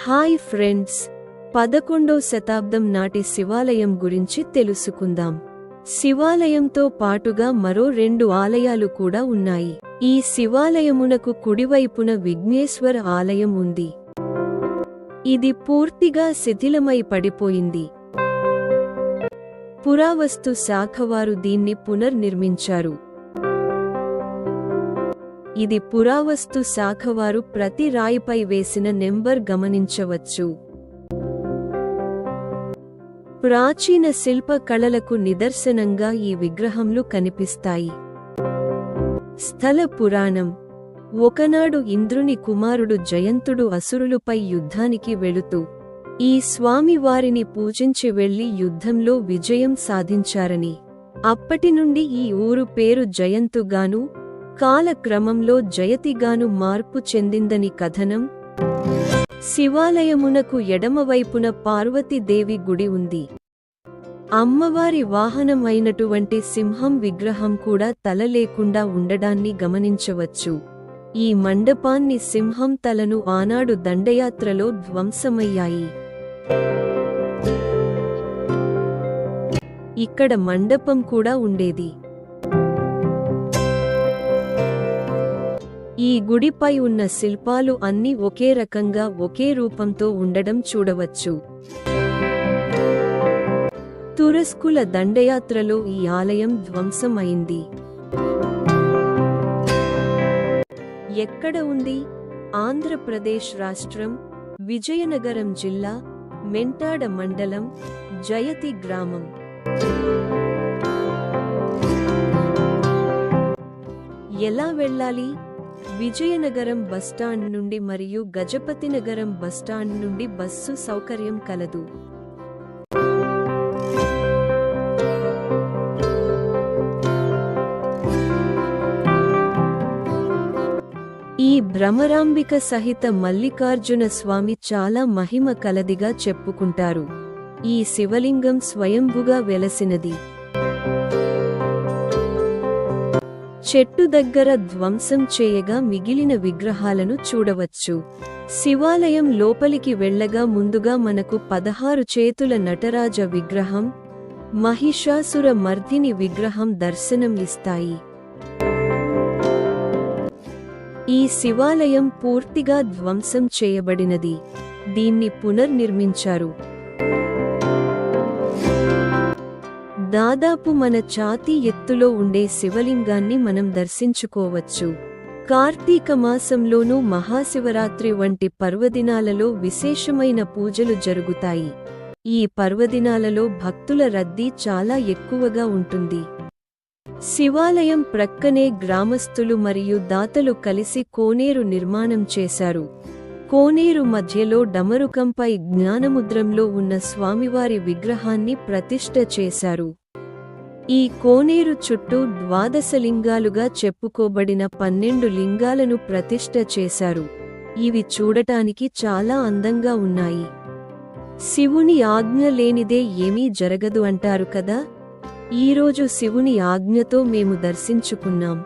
Hi friends, 11వ శతాబ్దం నాటి శివాలయం గురించి తెలుసుకుందాం. శివాలయంతో పాటుగా మరో 2 ఆలయాలు కూడా ఉన్నాయి. ఈ శివాలయమునకు కుడివైపున విఘ్నేశ్వర ఆలయం ఉంది. ఇది పూర్తిగా శిథిలమై పడిపోయింది. పురావస్తు శాఖవారు దీన్ని పునర్నిర్మించారు. ఇది పురావస్తు శాఖవారు ప్రతి రాయిపై వేసిన నెంబర్ గమనించవచ్చు. ప్రాచీన శిల్ప కళలకు నిదర్శనంగా ఈ విగ్రహంలు కనిపిస్తాయి. స్థల పురాణం. ఒకనాడు ఇంద్రుని కుమారుడు జయంతుడు అసురులపై యుద్ధానికి వెళుతూ ఈ స్వామివారిని పూజించి వెళ్లి యుద్ధంలో విజయం సాధించారని, అప్పటినుండి ఈ ఊరు పేరు జయంతుగాను, కాలక్రమంలో జయతిగాను మార్పు చెందిందని కథనం. శివాలయమునకు ఎడమవైపున పార్వతీదేవి గుడి ఉంది. అమ్మవారి వాహనం అయినటువంటి సింహం విగ్రహం కూడా తల లేకుండా ఉండడాన్ని గమనించవచ్చు. ఈ మండపాన్ని సింహం తలను ఆనాడు దండయాత్రలో ధ్వంసమయ్యాయి. ఇక్కడ మండపం కూడా ఉండేది. ఈ గుడిపై ఉన్న శిల్పాలు అన్నీ ఒకే రకంగా ఒకే రూపంతో ఉండడం చూడవచ్చు. తురస్కుల దండయాత్రలో ఈ ఆలయం ధ్వంసం అయింది. ఎక్కడ ఉంది? ఆంధ్రప్రదేశ్ రాష్ట్రం, విజయనగరం జిల్లా, మెంటాడ మండలం, జయతి గ్రామం. ఎలా వెళ్ళాలి? విజయనగరం బస్టాండ్ నుండి మరియు గజపతినగరం బస్టాండ్ నుండి బస్సు సౌకర్యం కలదు. ఈ భ్రమరాంబిక సహిత మల్లికార్జున స్వామి చాలా మహిమ కలదిగా చెప్పుకుంటారు. ఈ శివలింగం స్వయంభుగా వెలసినది. చెట్టు దగ్గర ధ్వంసం చేయగా మిగిలిన విగ్రహాలను చూడవచ్చు. శివాలయం లోపలికి వెళ్ళగా ముందుగా మనకు 16 చేతుల నటరాజ విగ్రహం, మహిషాసుర మర్దిని విగ్రహం దర్శనం ఇస్తాయి. ఈ శివాలయం పూర్తిగా ధ్వంసం చేయబడినది. దీన్ని పునర్నిర్మించారు. దాదాపు మన ఛాతీ ఎత్తులో ఉండే శివలింగాన్ని మనం దర్శించుకోవచ్చు. కార్తీక మాసంలోనూ మహాశివరాత్రి వంటి పర్వదినాలలో విశేషమైన పూజలు జరుగుతాయి. ఈ పర్వదినాలలో భక్తుల రద్దీ చాలా ఎక్కువగా ఉంటుంది. శివాలయం ప్రక్కనే గ్రామస్తులు మరియు దాతలు కలిసి కోనేరు నిర్మాణం చేశారు. కోనేరు మధ్యలో డమరుకంపై జ్ఞానముద్రంలో ఉన్న స్వామివారి విగ్రహాన్ని ప్రతిష్ఠ చేశారు. ఈ కోనేరు చుట్టూ 12 లింగాలుగా చెప్పుకోబడిన 12 లింగాలను ప్రతిష్ఠ చేశారు. ఇవి చూడటానికి చాలా అందంగా ఉన్నాయి. శివుని ఆజ్ఞ లేనిదే ఏమీ జరగదు అంటారు కదా. ఈరోజు శివుని ఆజ్ఞతో మేము దర్శించుకున్నాం.